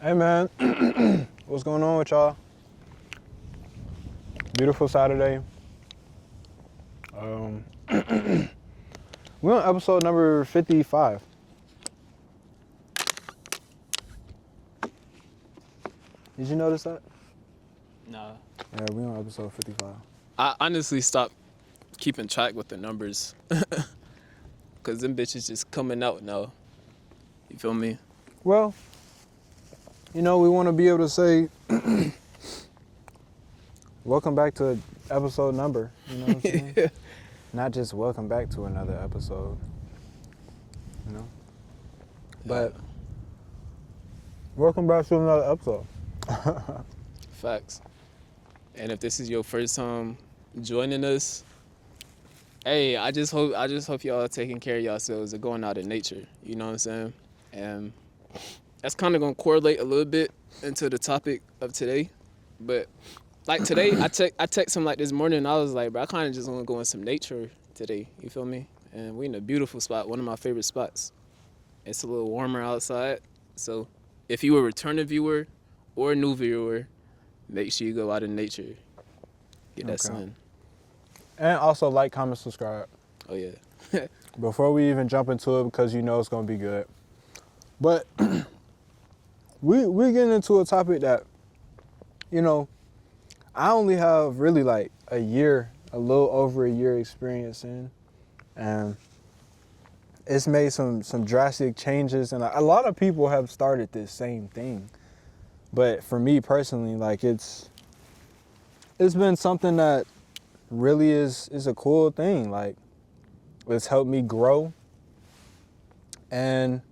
Hey man, what's going on with y'all? Beautiful Saturday. Um, we're on episode number 55. Did you notice that? Nah. Yeah, we're on episode 55. I honestly stopped keeping track with the numbers. Because them bitches just coming out now. You feel me? Well, you know, we want to be able to say, welcome back to episode number. You know what I'm saying? Not just welcome back to another episode. You know? But welcome back to another episode. Facts. And if this is your first time joining us, hey, I just hope y'all are taking care of yourselves and going out in nature. You know what I'm saying? And that's kind of gonna correlate a little bit into the topic of today. But like today, I text him like this morning. And I was like, bro, I kind of just want to go in some nature today. You feel me? And we in a beautiful spot, one of my favorite spots. It's a little warmer outside, so if you a returning viewer or a new viewer, make sure you go out in nature, get that sun. And also like, comment, subscribe. Oh yeah. Before we even jump into it, because you know it's gonna be good. But we're getting into a topic that, you know, I only have really like a little over a year experience in, and it's made some drastic changes, and a lot of people have started this same thing. But for me personally, like it's been something that really is a cool thing. Like, it's helped me grow, and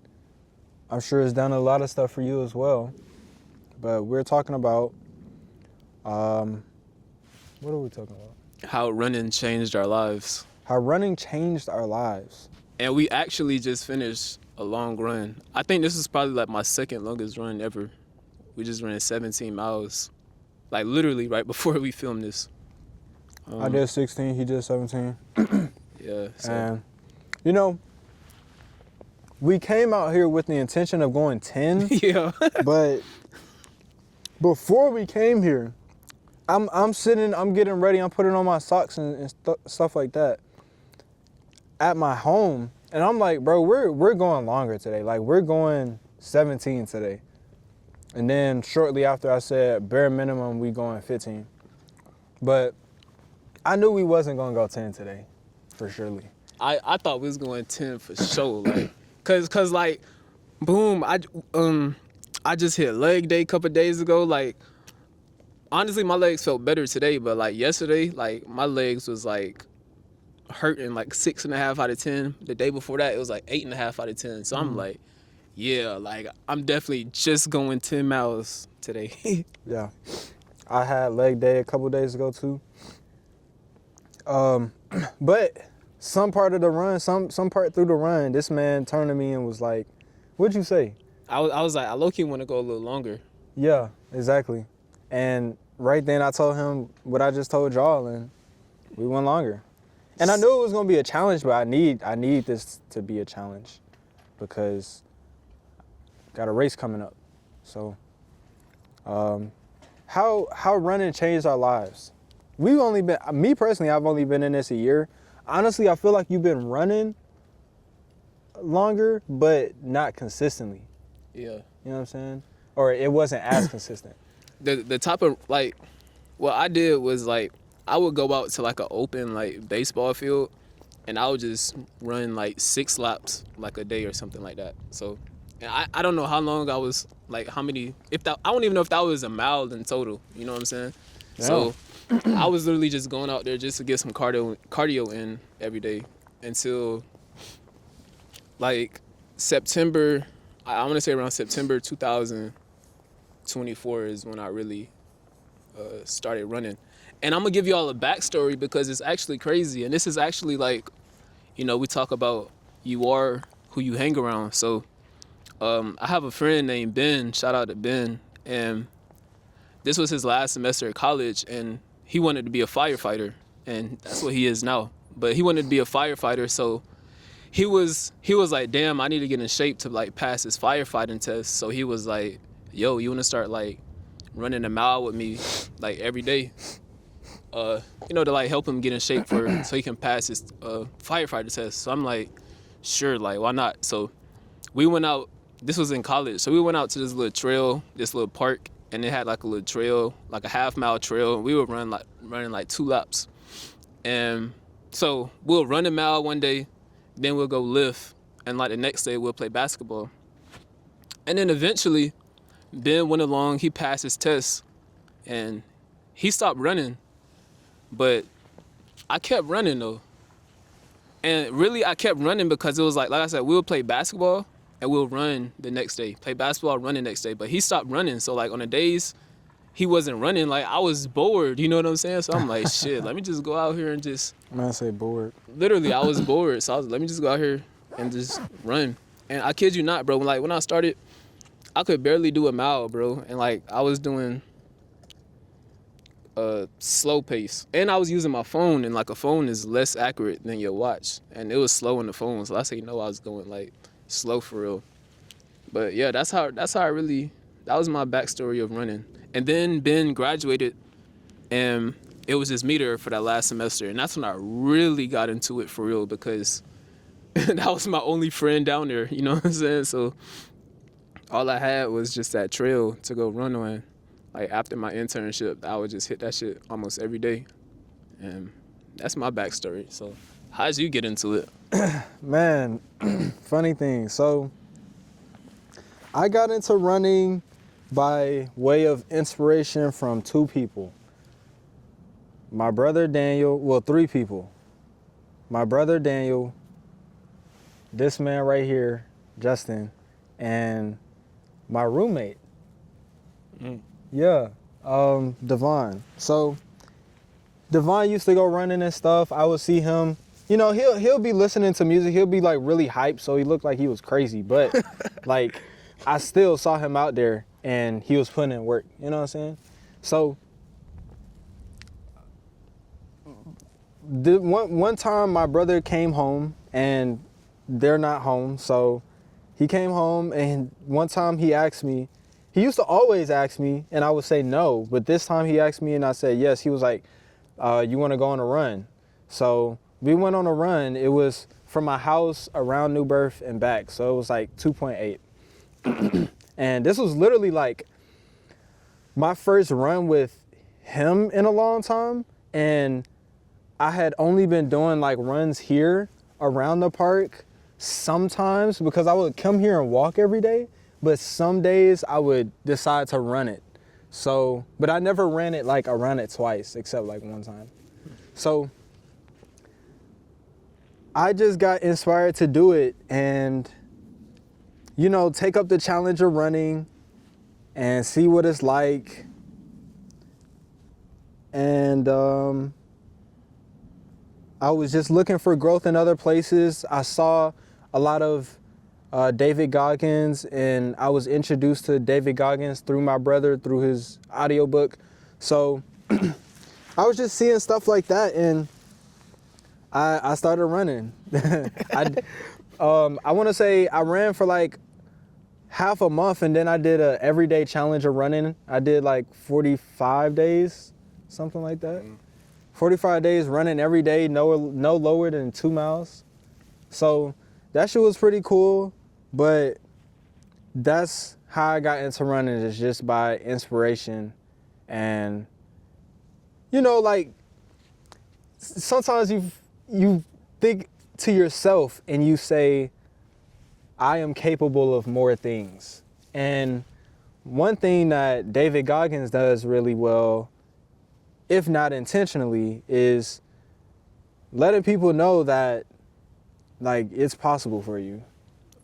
I'm sure it's done a lot of stuff for you as well. But we're talking about, what are we talking about? How running changed our lives. How running changed our lives. And we actually just finished a long run. I think this is probably like my second longest run ever. We just ran 17 miles, like literally right before we filmed this. I did 16, he did 17. Yeah. So. And, you know, we came out here with the intention of going 10. Yeah. But before we came here, I'm sitting, I'm getting ready, I'm putting on my socks and stuff like that at my home, and I'm like, bro, we're going longer today. Like, we're going 17 today. And then shortly after, I said, bare minimum, we going 15. But I knew we wasn't gonna go 10 today, for surely. I thought we was going 10 for sure, like, cause like, boom, I just hit leg day a couple days ago. Like, honestly, my legs felt better today, but like yesterday, like my legs was like hurting like 6.5 out of 10. The day before that, it was like 8.5 out of 10. So I'm like, yeah, like I'm definitely just going 10 miles today. Yeah, I had leg day a couple days ago too. But some part of the run, some part through the run, this man turned to me and was like, "What'd you say?" I was like, I low-key want to go a little longer. Yeah, exactly. And right then I told him what I just told y'all, and we went longer. And I knew it was gonna be a challenge, but I need this to be a challenge because got a race coming up. So, how running changed our lives? We've only been, me personally, I've only been in this a year. Honestly, I feel like you've been running longer, but not consistently. Yeah. You know what I'm saying? Or it wasn't as consistent. The type of, like, what I did was, like, I would go out to, like, an open, like, baseball field, and I would just run, like, 6 laps, like, a day or something like that. So, and I don't know how long I was, like, how many, I don't even know if that was a mile in total, you know what I'm saying? Yeah. So, I was literally just going out there just to get some cardio in every day until, like, September, I want to say around September 2024 is when I really started running. And I'm going to give you all a backstory because it's actually crazy. And this is actually like, you know, we talk about you are who you hang around. So I have a friend named Ben, shout out to Ben. And this was his last semester at college and he wanted to be a firefighter. And that's what he is now. But he wanted to be a firefighter. So he was like, damn, I need to get in shape to like pass his firefighting test. So he was like, yo, you want to start like running a mile with me like every day, you know, to like help him get in shape for so he can pass his firefighter test. So I'm like, sure, like why not? So we went out. This was in college, so we went out to this little trail, this little park, and it had like a little trail, like a half-mile trail. We would running like 2 laps, and so we'll run a mile one day, then we'll go lift, and like the next day we'll play basketball. And then eventually, Ben went along. He passed his test, and he stopped running, but I kept running though. And really, I kept running because it was like I said, we would play basketball and we'll run the next day. Play basketball, run the next day. But he stopped running. So like on the days he wasn't running, like I was bored, you know what I'm saying? So I'm like, shit, let me just go out here and just... Man, I say bored. Literally, I was bored. So I was let me just go out here and just run. And I kid you not, bro, like when I started, I could barely do a mile, bro. And like I was doing a slow pace. And I was using my phone, and like a phone is less accurate than your watch. And it was slow on the phone. So I say, no, I was going like slow for real. But yeah, that's how I really, that was my backstory of running. And then Ben graduated, and it was his meter for that last semester. And that's when I really got into it for real, because that was my only friend down there, you know what I'm saying? So all I had was just that trail to go run on. Like after my internship, I would just hit that shit almost every day. And that's my backstory. So how did you get into it? Man, funny thing. So I got into running by way of inspiration from 2 people. My brother Daniel, well, 3 people. My brother Daniel, this man right here, Justin, and my roommate. Yeah, Devon. So Devon used to go running and stuff. I would see him, you know, he'll be listening to music. He'll be like really hyped, so he looked like he was crazy. But like, I still saw him out there and he was putting in work. You know what I'm saying? So one time my brother came home and they're not home. So he came home, and one time he asked me, he used to always ask me and I would say no, but this time he asked me and I said yes. He was like, you want to go on a run? So we went on a run. It was from my house around New Birth and back. So it was like 2.8. And this was literally like my first run with him in a long time. And I had only been doing like runs here around the park sometimes, because I would come here and walk every day. But some days I would decide to run it. So, but I never ran it like around it twice, except like one time. So I just got inspired to do it and, you know, take up the challenge of running and see what it's like. And I was just looking for growth in other places. I saw a lot of David Goggins, and I was introduced to David Goggins through my brother, through his audiobook. So I was just seeing stuff like that, and I started running. I want to say I ran for like half a month, and then I did a everyday challenge of running. I did like 45 days, something like that. 45 days running every day, no lower than 2 miles. So that shit was pretty cool, but that's how I got into running, is just by inspiration. And, you know, like, sometimes you think to yourself and you say, I am capable of more things. And one thing that David Goggins does really well, if not intentionally, is letting people know that, like, it's possible for you.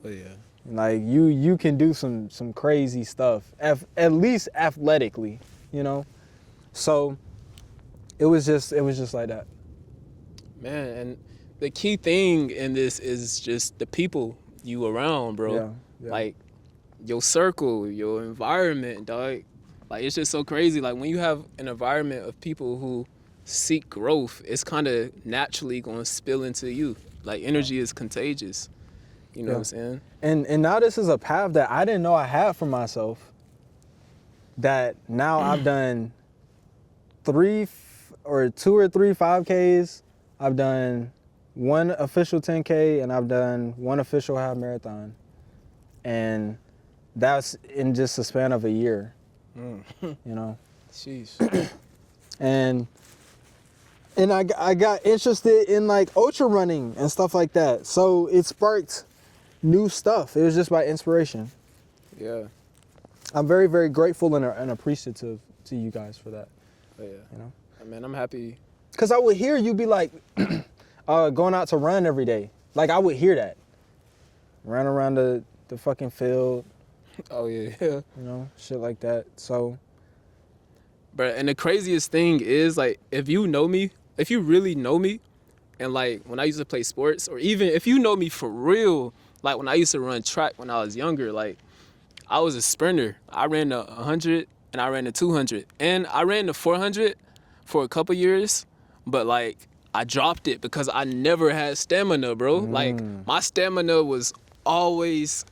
Oh yeah. Like you can do some crazy stuff, at least athletically, you know. So it was just like that. Man, and the key thing in this is just the people you around, bro. Yeah. Like your circle, your environment, dog. Like it's just so crazy. Like when you have an environment of people who seek growth, it's kind of naturally going to spill into you. Like energy is contagious. You know what I'm saying? And now this is a path that I didn't know I had for myself. that now I've done 2 or 3 5Ks. I've done 1 official 10K, and I've done 1 official half marathon. And that's in just a span of a year, you know? Sheesh. And I got interested in like ultra running and stuff like that. So it sparked new stuff. It was just by inspiration. Yeah. I'm very, very grateful and appreciative to you guys for that. Oh, yeah. You know? I mean, I'm happy. Cause I would hear you be like, going out to run every day. Like I would hear that. Run around the fucking field. Oh, yeah. You know, shit like that. So. But and the craziest thing is, like, if you really know me, and like when I used to play sports, or even if you know me for real, like when I used to run track when I was younger, like I was a sprinter. I ran the 100 and I ran the 200 and I ran the 400 for a couple years, but like I dropped it because I never had stamina, bro. Like my stamina was always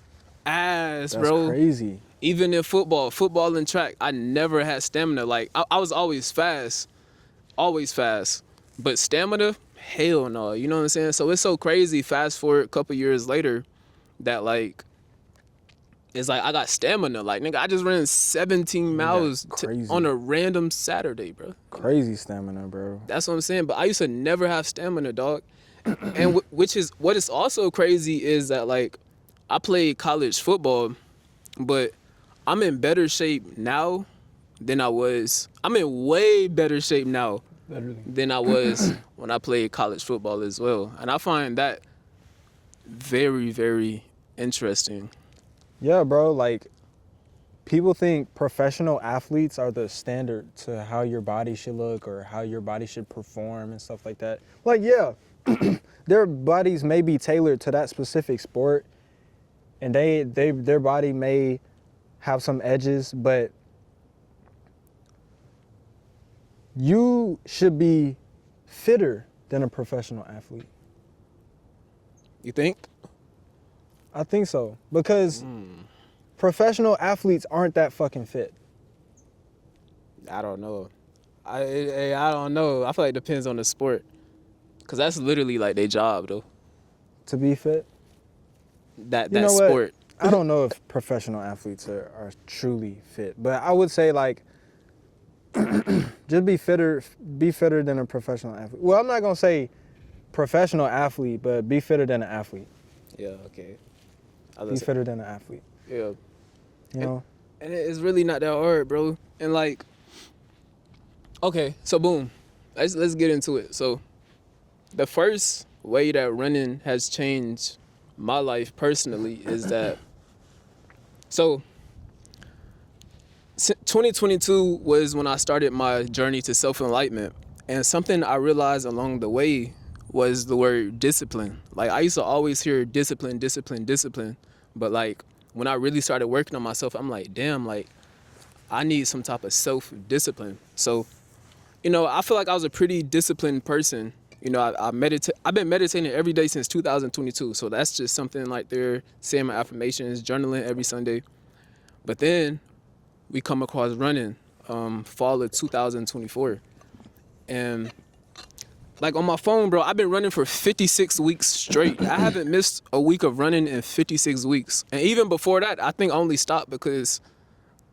ass, bro. That's crazy. Even in football and track, I never had stamina. Like I was always fast. But stamina, hell no. You know what I'm saying? So it's so crazy. Fast forward a couple years later, that like, it's like I got stamina. Like nigga, I just ran 17 miles on a random Saturday, bro. Crazy stamina, bro. That's what I'm saying. But I used to never have stamina, dog. And which is what is also crazy is that like I played college football, but I'm in better shape now than I was. I'm in way better shape now than I was when I played college football as well. And I find that very, very interesting. Yeah, bro. Like, people think professional athletes are the standard to how your body should look or how your body should perform and stuff like that. Like, yeah, their bodies may be tailored to that specific sport, and their body may have some edges, but you should be fitter than a professional athlete. You think? I think so, because professional athletes aren't that fucking fit. I don't know. I don't know. I feel like it depends on the sport, cause that's literally like their job though. To be fit? That sport. I don't know if professional athletes are truly fit, but I would say like just be fitter than a professional athlete. Well, I'm not gonna say professional athlete, but be fitter than an athlete. Yeah, okay. Be fitter than an athlete. Yeah. You know? And it's really not that hard, bro. And like, okay, so boom. Let's get into it. So the first way that running has changed my life personally is that, so 2022 was when I started my journey to self-enlightenment, and something I realized along the way was the word discipline. Like I used to always hear discipline, but like when I really started working on myself, I'm like, damn, like I need some type of self-discipline. So, you know, I feel like I was a pretty disciplined person. You know, I've been meditating every day since 2022. So that's just something like they're saying my affirmations, journaling every Sunday. But then we come across running, fall of 2024. And like on my phone, bro, I've been running for 56 weeks straight. I haven't missed a week of running in 56 weeks. And even before that, I think I only stopped because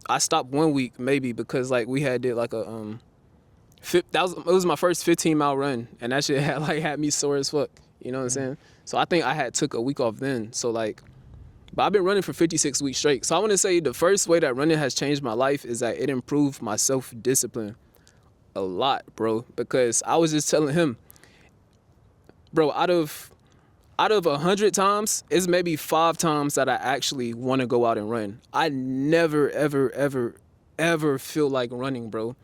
I stopped 1 week maybe because like we did like a, it was my first 15-mile run, and that shit had me sore as fuck. You know what I'm saying? So I think I had took a week off then. So like, but I've been running for 56 weeks straight. So I want to say the first way that running has changed my life is that it improved my self-discipline a lot, bro. Because I was just telling him, bro, out of 100 times, it's maybe 5 times that I actually want to go out and run. I never, ever feel like running, bro.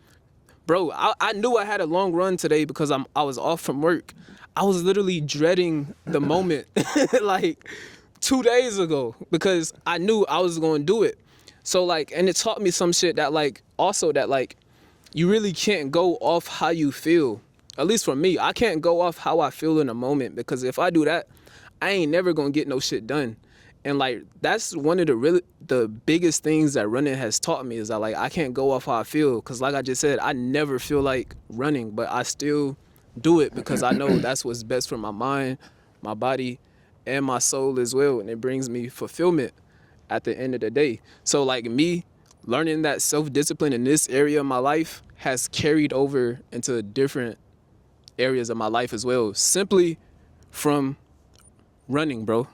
Bro, I knew I had a long run today because I was off from work. I was literally dreading the moment like 2 days ago because I knew I was going to do it. So like, and it taught me some shit that like, also that like, you really can't go off how you feel. At least for me, I can't go off how I feel in a moment because if I do that, I ain't never going to get no shit done. And like that's one of the biggest things that running has taught me is that like I can't go off how I feel, because like I just said, I never feel like running, but I still do it because I know that's what's best for my mind, my body, and my soul as well, and it brings me fulfillment at the end of the day. So like me learning that self-discipline in this area of my life has carried over into different areas of my life as well, simply from running, bro.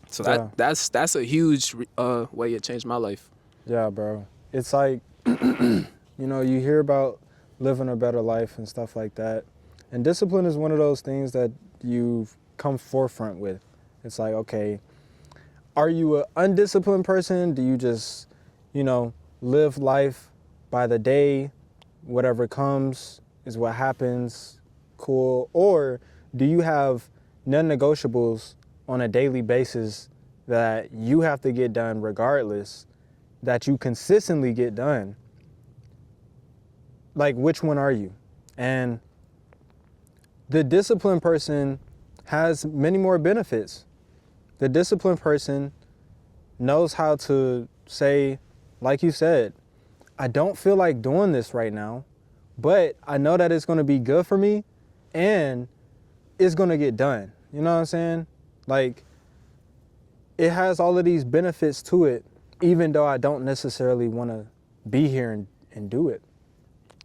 So Yeah. that's a huge way it changed my life. Yeah, bro. It's like, you know, you hear about living a better life and stuff like that. And discipline is one of those things that you've come forefront with. It's like, okay, are you an undisciplined person? Do you just, you know, live life by the day, whatever comes is what happens, cool? Or do you have non-negotiables on a daily basis that you have to get done regardless, that you consistently get done? Like, which one are you? And the disciplined person has many more benefits. The disciplined person knows how to say, like you said, I don't feel like doing this right now, but I know that it's going to be good for me and it's going to get done. You know what I'm saying? Like, it has all of these benefits to it, even though I don't necessarily want to be here and do it.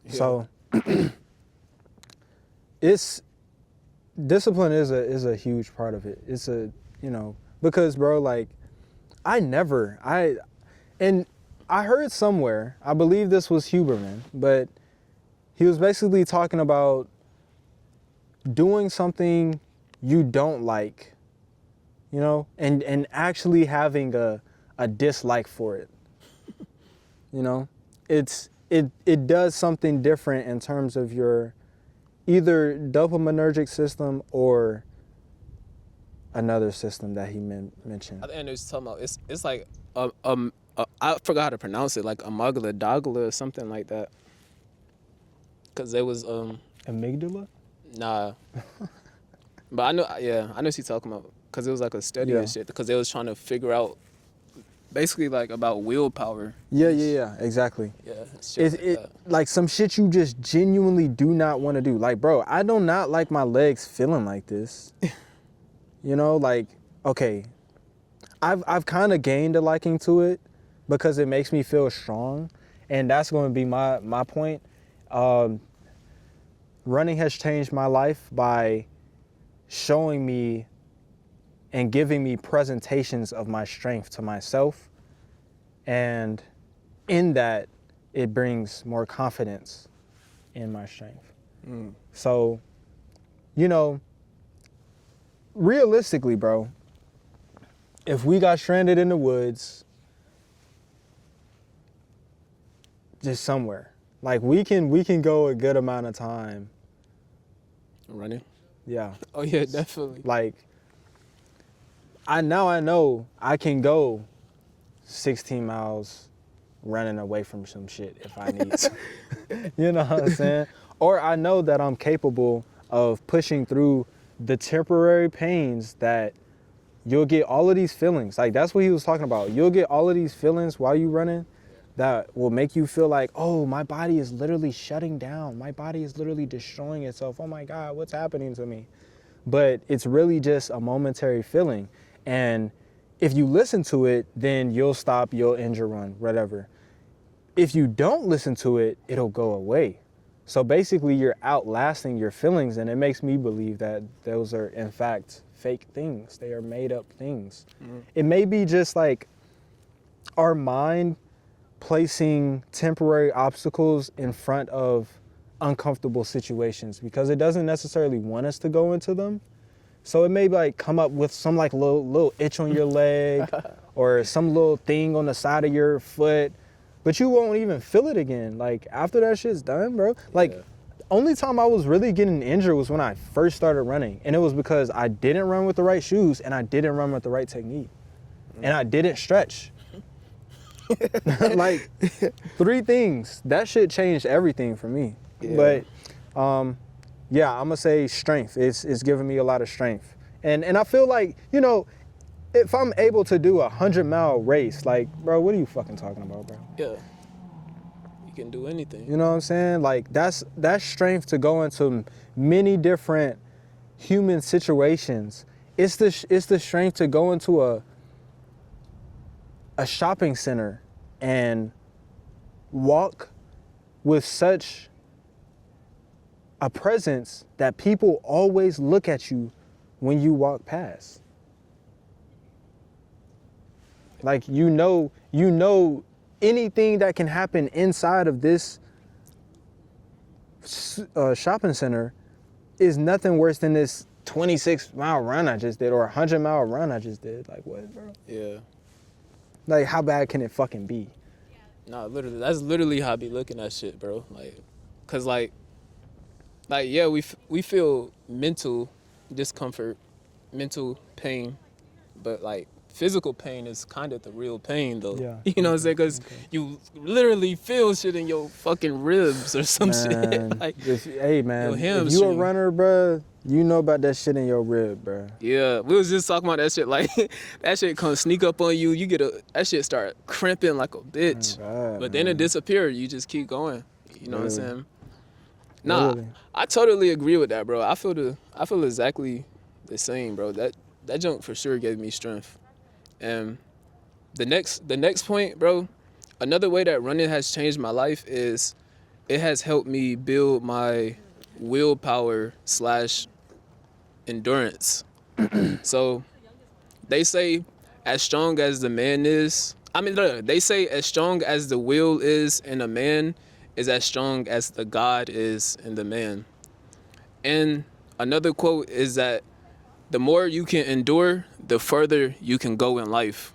Yeah. So it's discipline is a huge part of it. It's a, you know, because bro, like I heard somewhere, I believe this was Huberman, but he was basically talking about doing something you don't like, you know, and actually having a dislike for it. You know, it does something different in terms of your either dopaminergic system or another system that he mentioned. I think it's talking about it's like I forgot how to pronounce it, like amygdala or something like that. Cause there was amygdala? Nah. But I know what you're talking about. Cause it was like a study and shit. Cause they was trying to figure out basically like about willpower. Yeah, exactly. Yeah, shit like some shit you just genuinely do not want to do. Like, bro, I do not like my legs feeling like this. You know, like, okay, I've kind of gained a liking to it because it makes me feel strong, and that's going to be my point. Running has changed my life by showing me and giving me presentations of my strength to myself, and in that, it brings more confidence in my strength. So, you know, realistically, bro, if we got stranded in the woods, just somewhere, like we can go a good amount of time running. Yeah. Oh yeah, definitely. Like, I know I can go 16 miles running away from some shit if I need to. You know what I'm saying? Or I know that I'm capable of pushing through the temporary pains that you'll get all of these feelings. Like, that's what he was talking about. You'll get all of these feelings while you running that will make you feel like, oh, my body is literally shutting down. My body is literally destroying itself. Oh my God, what's happening to me? But it's really just a momentary feeling. And if you listen to it, then you'll stop, you'll end your run, whatever. If you don't listen to it, it'll go away. So basically you're outlasting your feelings, and it makes me believe that those are in fact fake things. They are made up things. It may be just like our mind placing temporary obstacles in front of uncomfortable situations because it doesn't necessarily want us to go into them. So it may like come up with some like little itch on your leg or some little thing on the side of your foot, but you won't even feel it again. Like after that shit's done, bro. Like only time I was really getting injured was when I first started running, and it was because I didn't run with the right shoes and I didn't run with the right technique, and I didn't stretch. Like 3 things. That shit changed everything for me. Yeah. But yeah, I'm gonna say strength. It's given me a lot of strength. And I feel like, you know, if I'm able to do a 100-mile race, like, bro, what are you fucking talking about, bro? Yeah. You can do anything. You know what I'm saying? Like, that's strength to go into many different human situations. It's the strength to go into a shopping center and walk with such a presence that people always look at you when you walk past. Like, you know anything that can happen inside of this shopping center is nothing worse than this 26-mile run I just did or a 100-mile run I just did. Like, what, bro? Yeah. Like, how bad can it fucking be? Nah, literally, that's literally how I be looking at shit, bro. Like, cause like yeah, we feel mental discomfort, mental pain, but like physical pain is kind of the real pain, though. Yeah. You know what I'm saying? Cause you literally feel shit in your fucking ribs or some shit. Like, hey man, your if you a hamstring. runner, bro, you know about that shit in your rib, bro. Yeah, we was just talking about that shit. Like, that shit come sneak up on you. You that shit start cramping like a bitch. Oh, God, but then it man. disappears. You just keep going. You know what I'm Really? saying? Nah, Really? I totally agree with that, bro. I feel exactly the same, bro. That junk for sure gave me strength. And the next point, bro, another way that running has changed my life is it has helped me build my willpower / endurance. So they say as strong as the man is, they say as strong as the will is in a man is as strong as the God is in the man. And another quote is that the more you can endure, the further you can go in life.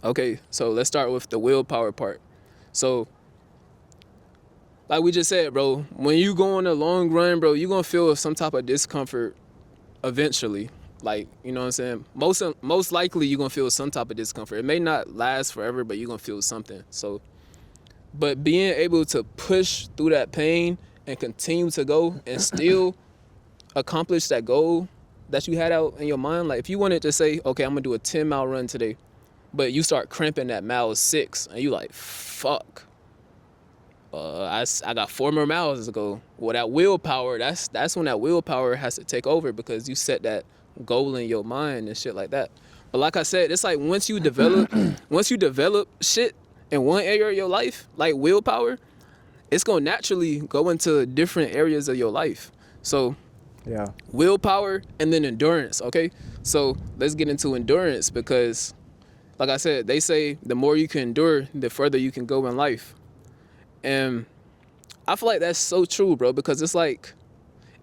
Okay, so let's start with the willpower part. So, like we just said, bro, when you go on a long run, bro, you're gonna feel some type of discomfort eventually. Like, you know what I'm saying? Most likely you're gonna feel some type of discomfort. It may not last forever, but you're gonna feel something. So, but being able to push through that pain and continue to go and still accomplish that goal that you had out in your mind. Like, if you wanted to say, okay, I'm gonna do a 10-mile run today, but you start cramping at mile 6 and you like, fuck, I got 4 more miles to go. Well, that willpower, that's when that willpower has to take over, because you set that goal in your mind and shit like that. But like I said, it's like once you develop shit in one area of your life, like willpower, it's gonna naturally go into different areas of your life. So Yeah. willpower and then endurance, okay? So let's get into endurance, because like I said, they say the more you can endure, the further you can go in life. And I feel like that's so true, bro, because it's like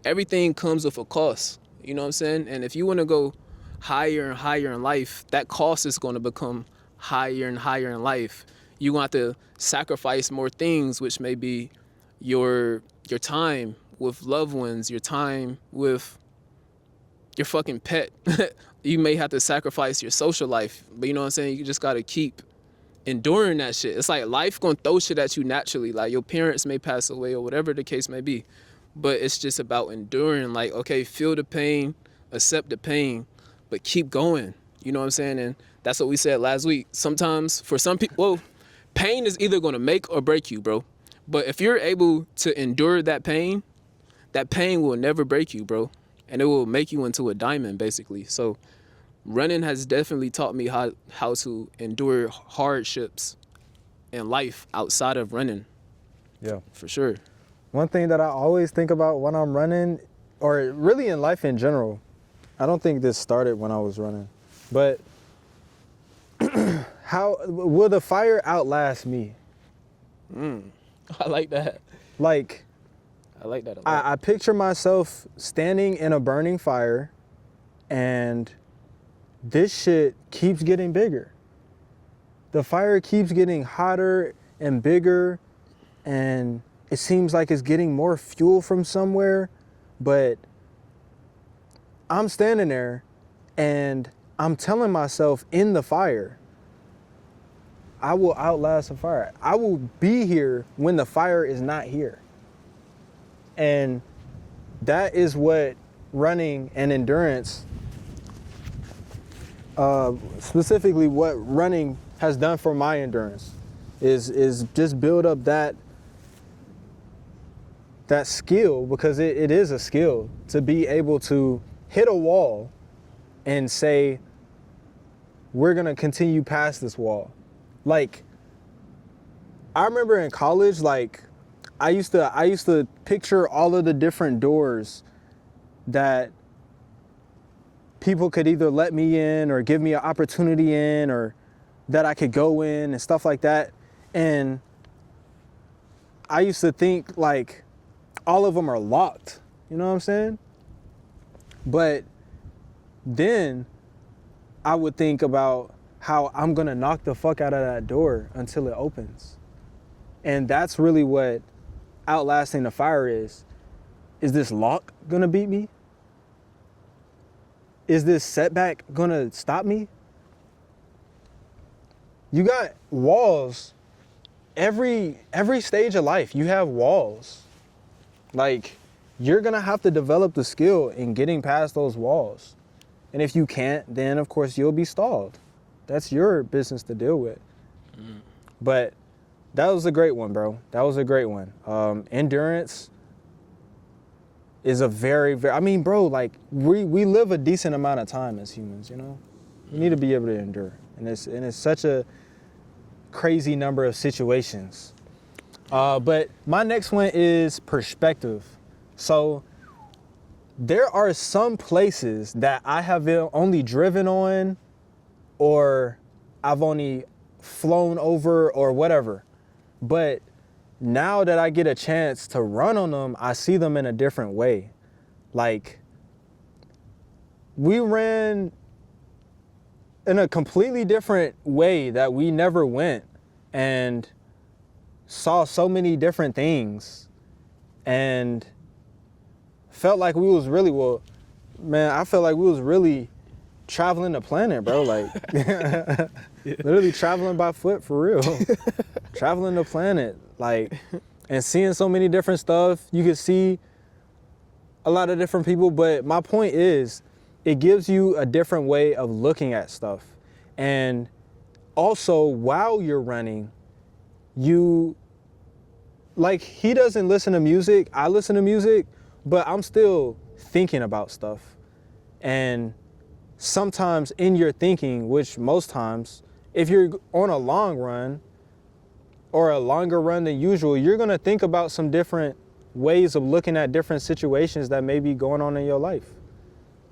everything comes with a cost, you know what I'm saying? And if you want to go higher and higher in life, that cost is going to become higher and higher in life. You're going to have to sacrifice more things, which may be your time with loved ones, your time with your fucking pet. You may have to sacrifice your social life, but you know what I'm saying? You just got to keep enduring that shit. It's like life gonna throw shit at you naturally. Like, your parents may pass away or whatever the case may be, but it's just about enduring. Like, okay, feel the pain, accept the pain, but keep going. You know what I'm saying? And that's what we said last week. Sometimes for some people, well, pain is either gonna make or break you, bro. But if you're able to endure that pain will never break you, bro. And it will make you into a diamond, basically. So running has definitely taught me how to endure hardships in life outside of running. Yeah. For sure. One thing that I always think about when I'm running, or really in life in general, I don't think this started when I was running, but how will the fire outlast me? I like that. Like, I like that a lot. I picture myself standing in a burning fire, and this shit keeps getting bigger. The fire keeps getting hotter and bigger, and it seems like it's getting more fuel from somewhere, but I'm standing there and I'm telling myself in the fire, I will outlast the fire. I will be here when the fire is not here. And that is what running and endurance specifically what running has done for my endurance is just build up that skill, because it is a skill to be able to hit a wall and say, we're gonna continue past this wall. Like, I remember in college, like, I used to picture all of the different doors that people could either let me in or give me an opportunity in, or that I could go in and stuff like that. And I used to think like all of them are locked, you know what I'm saying? But then I would think about how I'm gonna knock the fuck out of that door until it opens. And that's really what outlasting the fire is. Is this lock gonna beat me? Is this setback gonna stop me? You got walls. Every stage of life, you have walls. Like, you're gonna have to develop the skill in getting past those walls. And if you can't, then of course you'll be stalled. That's your business to deal with. But that was a great one, bro. That was a great one. Endurance is a very, I mean, bro, like, we live a decent amount of time as humans, you know? We need to be able to endure. And it's such a crazy number of situations. But my next one is perspective. So there are some places that I have only driven on, or I've only flown over, or whatever. But now that I get a chance to run on them, I see them in a different way. Like, we ran in a completely different way that we never went, and saw so many different things, and felt like we was really, I felt like we was really traveling the planet, bro. Like, literally traveling by foot, for real. Traveling the planet, like, and seeing so many different stuff. You could see a lot of different people, but my point is, it gives you a different way of looking at stuff. And also, while you're running, you, like, he doesn't listen to music, I listen to music, but I'm still thinking about stuff. And sometimes in your thinking, which most times, if you're on a long run or a longer run than usual, you're gonna think about some different ways of looking at different situations that may be going on in your life.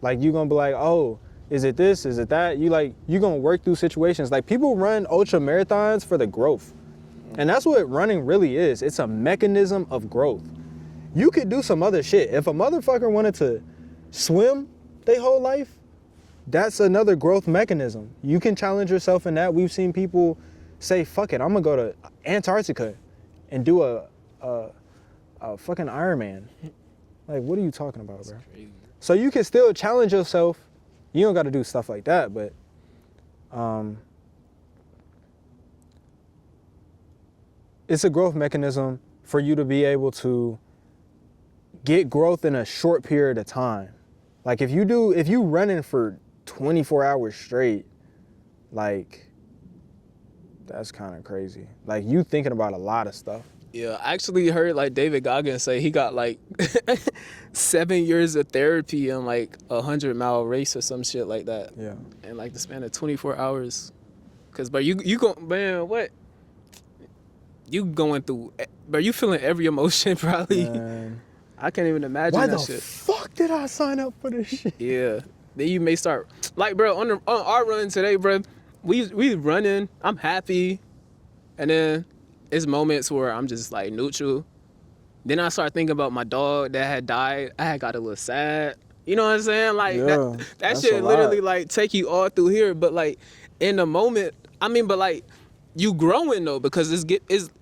Like, you're gonna be like, oh, is it this, is it that? You're gonna work through situations. Like, people run ultra marathons for the growth. And that's what running really is. It's a mechanism of growth. You could do some other shit. If a motherfucker wanted to swim their whole life, that's another growth mechanism. You can challenge yourself in that. We've seen people say, fuck it, I'm gonna go to Antarctica and do a fucking Ironman. Like, what are you talking about, bro? Crazy. So you can still challenge yourself. You don't gotta do stuff like that, but it's a growth mechanism for you to be able to get growth in a short period of time. Like, if you running for 24 hours straight, like, that's kind of crazy. Like, you thinking about a lot of stuff. Yeah, I actually heard, like, David Goggins say he got, like, 7 years of therapy in, like, a 100-mile race or some shit like that. Yeah. And, like, the span of 24 hours. Because, bro, you go, man, what? You going through, bro, you feeling every emotion, probably. Man. I can't even imagine Why that the shit. fuck did I sign up for this shit? Yeah. Then you may start, like, bro, on our run today, bro, we running, I'm happy. And then it's moments where I'm just, like, neutral. Then I start thinking about my dog that had died. I had got a little sad. You know what I'm saying? Like, Yeah, that shit literally, like, take you all through here. But, like, in the moment, I mean, but, like, you growing, though, because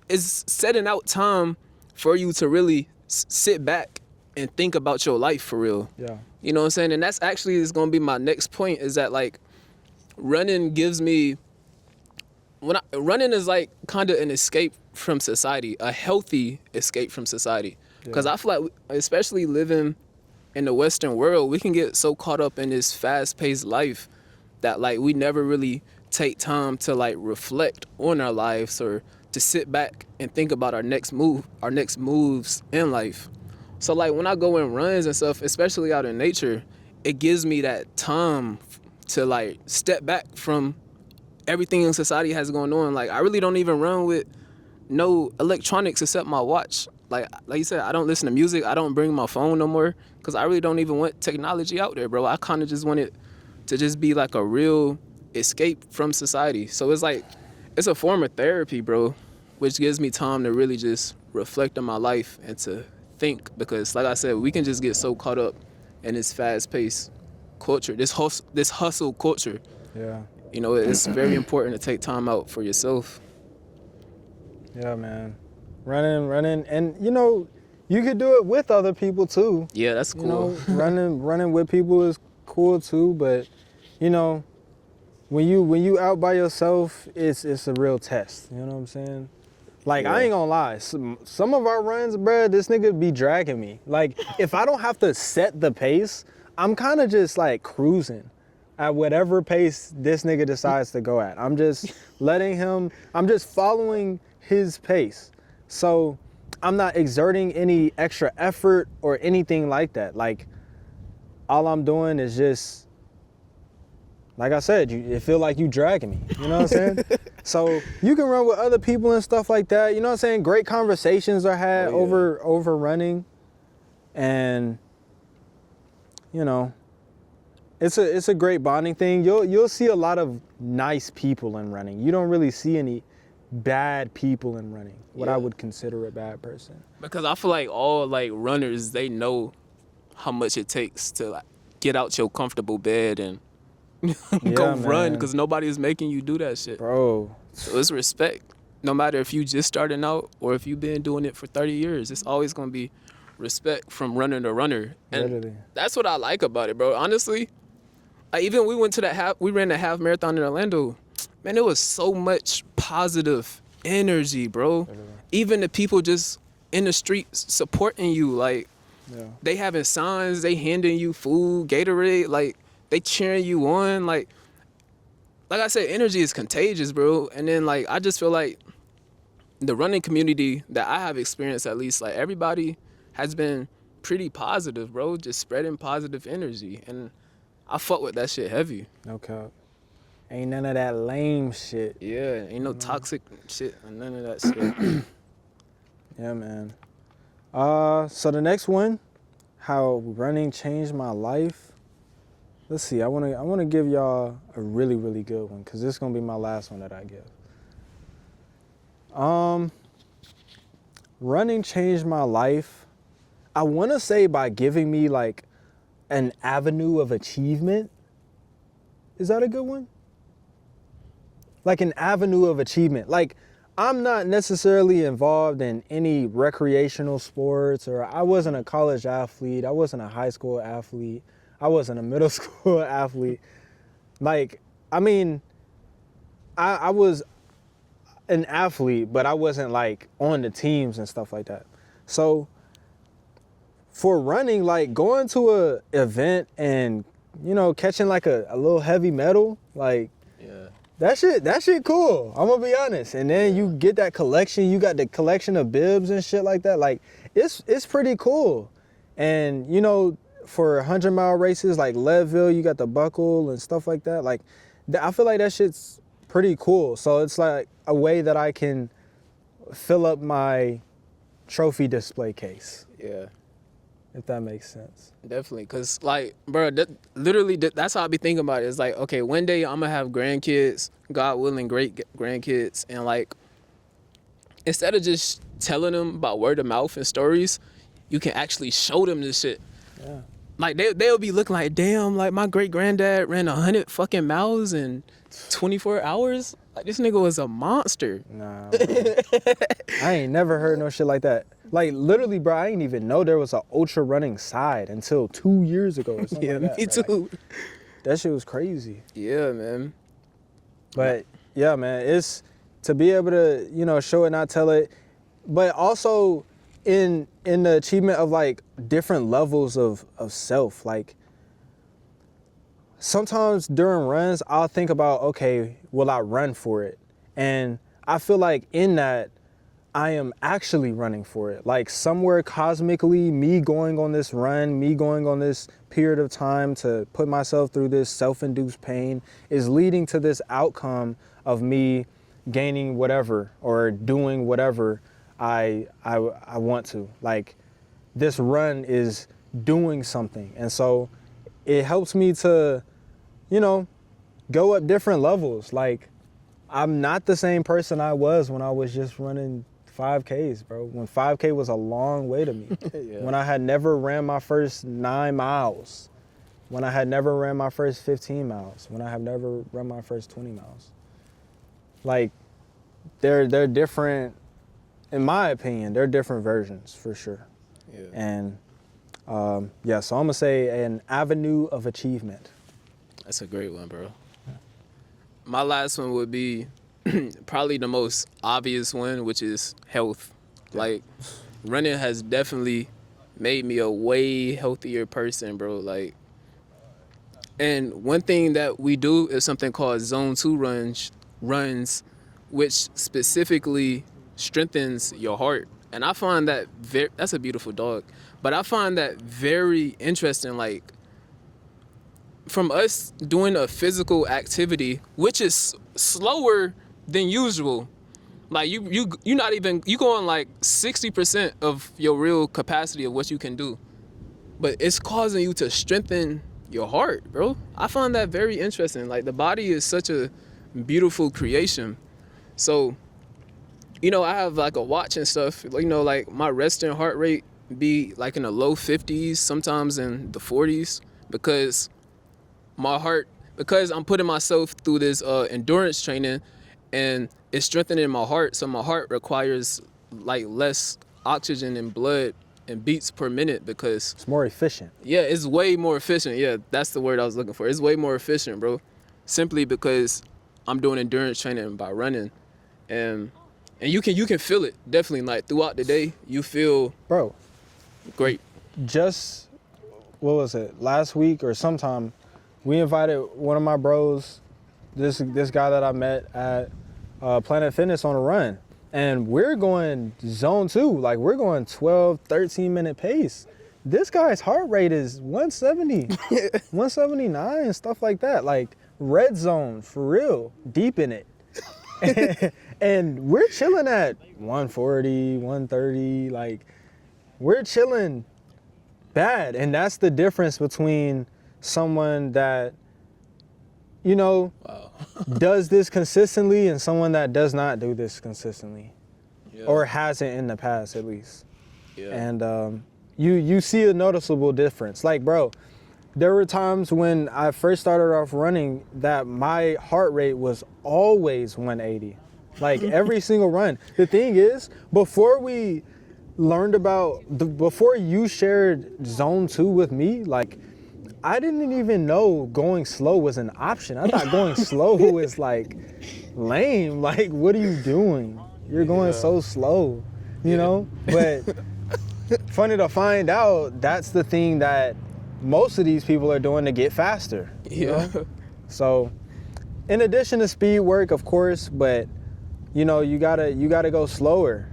it's setting out time for you to really sit back and think about your life for real. Yeah. You know what I'm saying? And that's actually is going to be my next point, is that, like, running gives me, running is, like, kind of an escape from society, a healthy escape from society. Because I feel like, especially living in the Western world, we can get so caught up in this fast-paced life that like we never really take time to like reflect on our lives or to sit back and think about our next moves in life. So like when I go in runs and stuff, especially out in nature, it gives me that time to like step back from everything in society has going on. Like I really don't even run with no electronics except my watch. Like you said, I don't listen to music. I don't bring my phone no more because I really don't even want technology out there, bro. I kind of just want it to just be like a real escape from society. So it's like, it's a form of therapy, bro, which gives me time to really just reflect on my life and to think, because like I said, we can just get so caught up in this fast-paced culture, this hustle culture. Yeah. You know, it's very important to take time out for yourself. Yeah, man. Running, and you know, you could do it with other people too. Yeah, that's cool. You know, running with people is cool too, but you know, when you out by yourself, it's a real test. You know what I'm saying? Like, Yeah. I ain't gonna lie, some of our runs, bruh, this nigga be dragging me. Like, if I don't have to set the pace, I'm kind of just like cruising at whatever pace this nigga decides to go at. I'm just I'm just following his pace. So I'm not exerting any extra effort or anything like that. Like, all I'm doing is just, like I said, it feel like you dragging me. You know what I'm saying? So you can run with other people and stuff like that. You know what I'm saying? Great conversations are had over running, and you know, it's a great bonding thing. You'll see a lot of nice people in running. You don't really see any bad people in running. What I would consider a bad person. Because I feel like all like runners, they know how much it takes to like get out your comfortable bed and go run, because nobody is making you do that shit. Bro. So it's respect. No matter if you just starting out or if you've been doing it for 30 years, it's always going to be respect from runner to runner. And Literally. that's what I like about it, bro. Honestly, even we ran the half marathon in Orlando. Man, it was so much positive energy, bro. Literally. Even Even the people just in the streets supporting you, like, they having signs, they handing you food, Gatorade, like, they cheering you on. Like I said, energy is contagious, bro. And then, like, I just feel like the running community that I have experienced, at least, like, everybody has been pretty positive, bro, just spreading positive energy. And I fuck with that shit heavy. No cap. Ain't none of that lame shit. Yeah, ain't no toxic shit and none of that shit. Yeah, man. So the next one, how running changed my life. Let's see. I wanna give y'all a really, really good one, because this is gonna be my last one that I give. Running changed my life. I wanna say by giving me like an avenue of achievement. Is that a good one? Like an avenue of achievement. Like, I'm not necessarily involved in any recreational sports, or I wasn't a college athlete. I wasn't a high school athlete. I wasn't a middle school athlete. Like, I mean, I was an athlete, but I wasn't like on the teams and stuff like that. So for running, like going to a event and, you know, catching like a little heavy medal, like, Yeah. that shit cool. I'm gonna be honest. And then you get that collection, you got the collection of bibs and shit like that. Like, it's pretty cool. And, you know, for 100-mile races like Leadville, you got the buckle and stuff like that. Like, I feel like that shit's pretty cool. So it's like a way that I can fill up my trophy display case, Yeah. if that makes sense. Definitely, cause like, bro, that's how I be thinking about it. It's like, okay, one day I'm gonna have grandkids, God willing, great grandkids, and like, instead of just telling them about word of mouth and stories, you can actually show them this shit. Yeah. Like they'll be looking like, damn, like my great granddad ran 100 fucking miles in 24 hours. Like, this nigga was a monster. Nah, bro. I ain't never heard no shit like that. Like, literally, bro, I ain't even know there was an ultra running side until 2 years ago or something Yeah, like that. me bro. too. Like, that shit was crazy. Yeah, man. But yeah, man, it's to be able to, you know, show it, not tell it, but also in the achievement of like different levels of self. Like, sometimes during runs, I'll think about, okay, will I run for it? And I feel like in that, I am actually running for it. Like somewhere cosmically, me going on this run, me going on this period of time to put myself through this self-induced pain is leading to this outcome of me gaining whatever or doing whatever I want to. Like this run is doing something. And so it helps me to, you know, go up different levels. Like I'm not the same person I was when I was just running 5Ks, bro. When 5K was a long way to me. Yeah. When I had never ran my first 9 miles. When I had never ran my first 15 miles. When I have never run my first 20 miles. Like, they're different, in my opinion, they're different versions for sure. Yeah. And yeah, so I'm gonna say an avenue of achievement. That's a great one, bro. My last one would be probably the most obvious one, which is health. Like, running has definitely made me a way healthier person, bro. Like, and one thing that we do is something called Zone 2 runs, which specifically strengthens your heart. And I find that that's a beautiful dog. But I find that very interesting, like, from us doing a physical activity, which is slower than usual. Like you not even, you going like 60% of your real capacity of what you can do. But it's causing you to strengthen your heart, bro. I find that very interesting. Like the body is such a beautiful creation. So, you know, I have like a watch and stuff, you know, like my resting heart rate be like in the low 50s, sometimes in the 40s, because I'm putting myself through this endurance training and it's strengthening my heart. So my heart requires like less oxygen and blood and beats per minute because It's more efficient. yeah, it's way more efficient. Yeah, that's the word I was looking for. It's way more efficient, bro. Simply because I'm doing endurance training by running. And you can feel it definitely, like throughout the day, you feel Bro, great. just, what was it, last week or sometime, we invited one of my bros, this guy that I met at Planet Fitness on a run. And we're going zone 2, like we're going 12, 13 minute pace. This guy's heart rate is 170, 179, stuff like that. Like red zone, for real, deep in it. And we're chilling at 140, 130, like we're chilling bad. And that's the difference between someone that, you know, Wow. does this consistently and someone that does not do this consistently. Yeah. Or hasn't in the past at least. Yeah. And you see a noticeable difference. Like, bro, there were times when I first started off running that my heart rate was always 180. Like every single run. The thing is, before we learned before you shared zone 2 with me, like I didn't even know going slow was an option. I thought going slow was like lame. Like, what are you doing? You're going so slow, you know? But funny to find out, that's the thing that most of these people are doing to get faster. You know? So, in addition to speed work, of course, but you know, you gotta go slower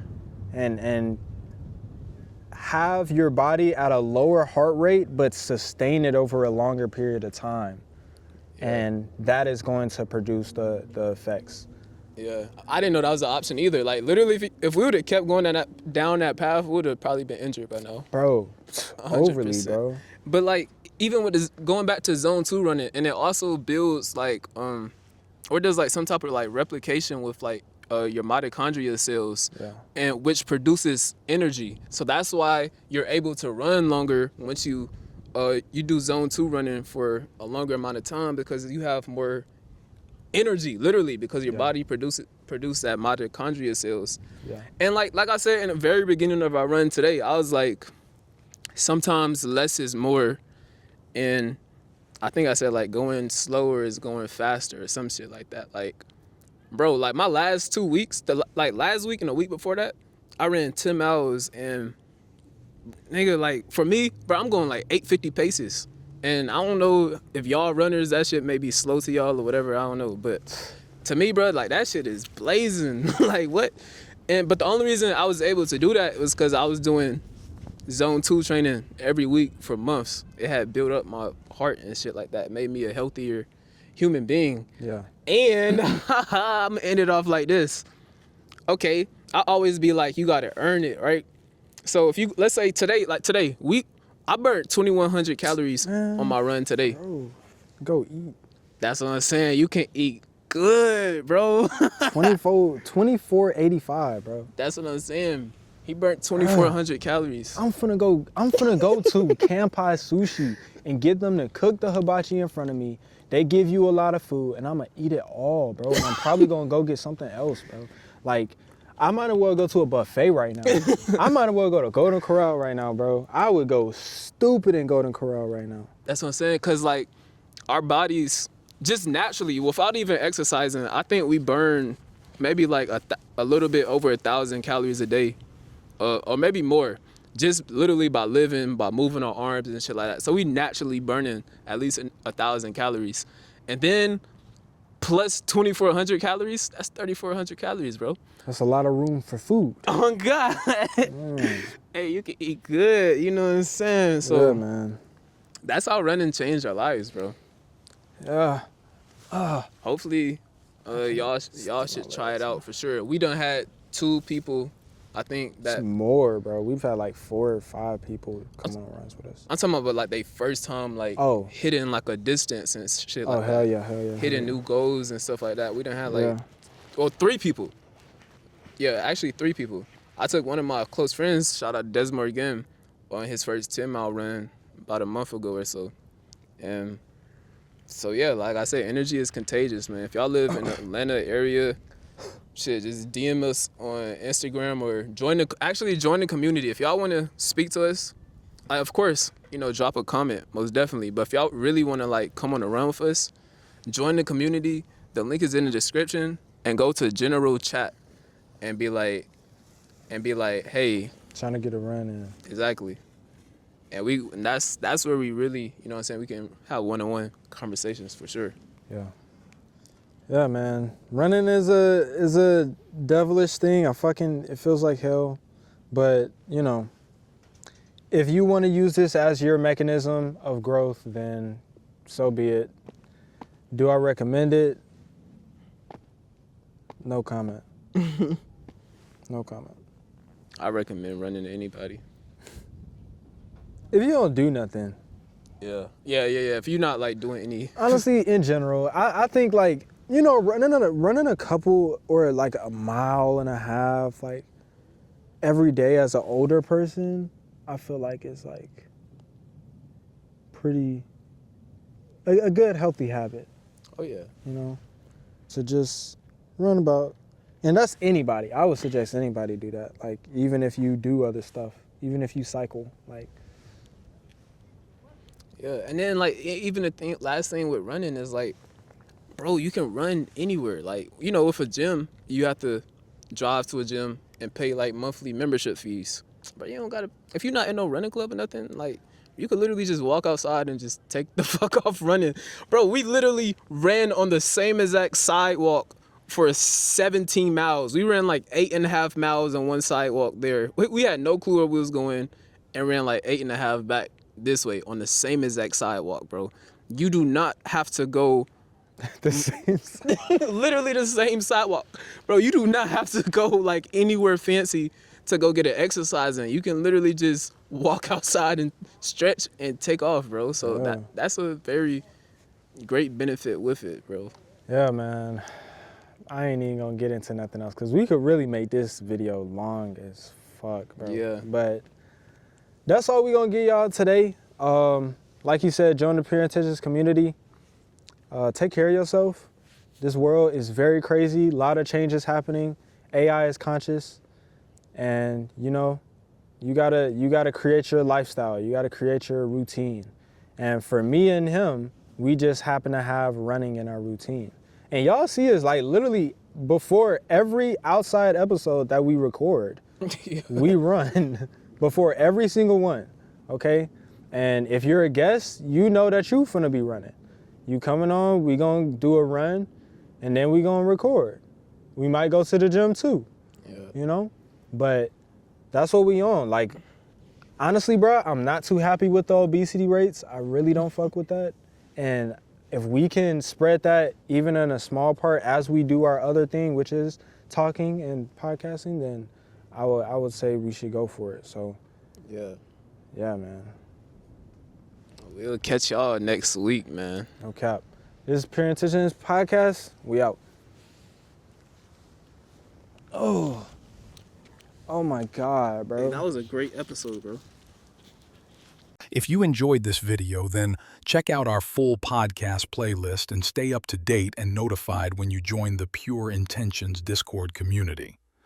and have your body at a lower heart rate, but sustain it over a longer period of time. Yeah. And that is going to produce the effects. Yeah, I didn't know that was an option either. Like literally, if we would have kept going down that path, we would have probably been injured by now. Bro, 100%. overly, bro. But like, even with this, going back to zone 2 running, and it also builds like, or does like some type of like replication with like your mitochondria cells, Yeah. and which produces energy. So that's why you're able to run longer once you do zone 2 running for a longer amount of time, because you have more energy, literally, because your body produce that mitochondria cells. Yeah. And like I said in the very beginning of our run today, I was like, sometimes less is more, and I think I said like going slower is going faster or some shit like that. Like, bro, like my last 2 weeks, like last week and the week before that, I ran 10 miles and nigga, like for me, bro, I'm going like 850 paces. And I don't know if y'all runners, that shit may be slow to y'all or whatever, I don't know. But to me, bro, like that shit is blazing. Like what? But the only reason I was able to do that was because I was doing zone 2 training every week for months. It had built up my heart and shit like that. It made me a healthier human being. Yeah. And I'm gonna end it off like this. Okay, I always be like, you gotta earn it, right? So if you, let's say today, I burnt 2,100 calories on my run today. Bro, go eat. That's what I'm saying. You can eat good, bro. 24.85, bro. That's what I'm saying. He burnt 2,400 calories. I'm finna go to Kampai Sushi and get them to cook the hibachi in front of me. They give you a lot of food and I'm gonna eat it all, bro. And I'm probably gonna go get something else, bro. Like, I might as well go to a buffet right now. I might as well go to Golden Corral right now, bro. I would go stupid in Golden Corral right now. That's what I'm saying. Cause like our bodies just naturally, without even exercising, I think we burn maybe like a little bit over 1,000 calories a day, or maybe more. Just literally by living, by moving our arms and shit like that. So we naturally burning at least 1,000 calories. And then plus 2,400 calories, that's 3,400 calories, bro. That's a lot of room for food. Oh, God. Hey, you can eat good, you know what I'm saying? So yeah, man. That's how running changed our lives, bro. Yeah. Hopefully, y'all should try it out for sure. We done had 2 people, I think that... It's more, bro. We've had like 4 or 5 people come on runs with us. I'm talking about like they first time like hitting like a distance and shit like that. Hell yeah. Hitting new goals and stuff like that. We done had like, 3 people. Yeah, actually 3 people. I took one of my close friends, shout out Desmond again, on his first 10-mile run about a month ago or so. And so yeah, like I said, energy is contagious, man. If y'all live in the Atlanta area, shit, just DM us on Instagram or join the community. If y'all want to speak to us, of course, drop a comment, most definitely. But if y'all really want to like come on a run with us, join the community. The link is in the description, and go to general chat and be like, hey, trying to get a run in. Exactly. And that's where we really, you know what I'm saying, we can have one-on-one conversations for sure. Yeah. Yeah, man. Running is a devilish thing. It feels like hell. But, if you want to use this as your mechanism of growth, then so be it. Do I recommend it? No comment. No comment. I recommend running to anybody. If you don't do nothing. Yeah. If you're not like doing any. Honestly, in general, I think like, running a couple or like a mile and a half, like every day as an older person, I feel like it's like pretty, a good healthy habit. Oh yeah. To just run about, and that's anybody. I would suggest anybody do that. Like even if you do other stuff, even if you cycle, like. Yeah, and then like even last thing with running is like, bro, you can run anywhere. Like, with a gym, you have to drive to a gym and pay like monthly membership fees. But you don't gotta, if you're not in no running club or nothing, like you could literally just walk outside and just take the fuck off running. Bro, we literally ran on the same exact sidewalk for 17 miles. We ran like 8.5 miles on one sidewalk there. We had no clue where we was going and ran like 8.5 back this way on the same exact sidewalk, bro. You do not have to go the same literally the same sidewalk, bro. You do not have to go like anywhere fancy to go get an exercise in. You can literally just walk outside and stretch and take off, bro. So that's a very great benefit with it, bro. Yeah, man. I ain't even gonna get into nothing else because we could really make this video long as fuck, bro. Yeah. But that's all we gonna get y'all today. Like you said, join the Parentageous community. Take care of yourself. This world is very crazy. A lot of changes happening. AI is conscious. And you gotta create your lifestyle. You gotta create your routine. And for me and him, we just happen to have running in our routine. And y'all see us like literally before every outside episode that we record, we run before every single one, okay? And if you're a guest, you know that you finna be running. You coming on, we gonna do a run, and then we gonna record. We might go to the gym too, you know? But that's what we on. Like, honestly, bro, I'm not too happy with the obesity rates. I really don't fuck with that. And if we can spread that even in a small part as we do our other thing, which is talking and podcasting, then I would say we should go for it. So, yeah, man. We'll catch y'all next week, man. No cap. This is Pure Intentions Podcast. We out. Oh my God, bro. Hey, that was a great episode, bro. If you enjoyed this video, then check out our full podcast playlist and stay up to date and notified when you join the Pure Intentions Discord community.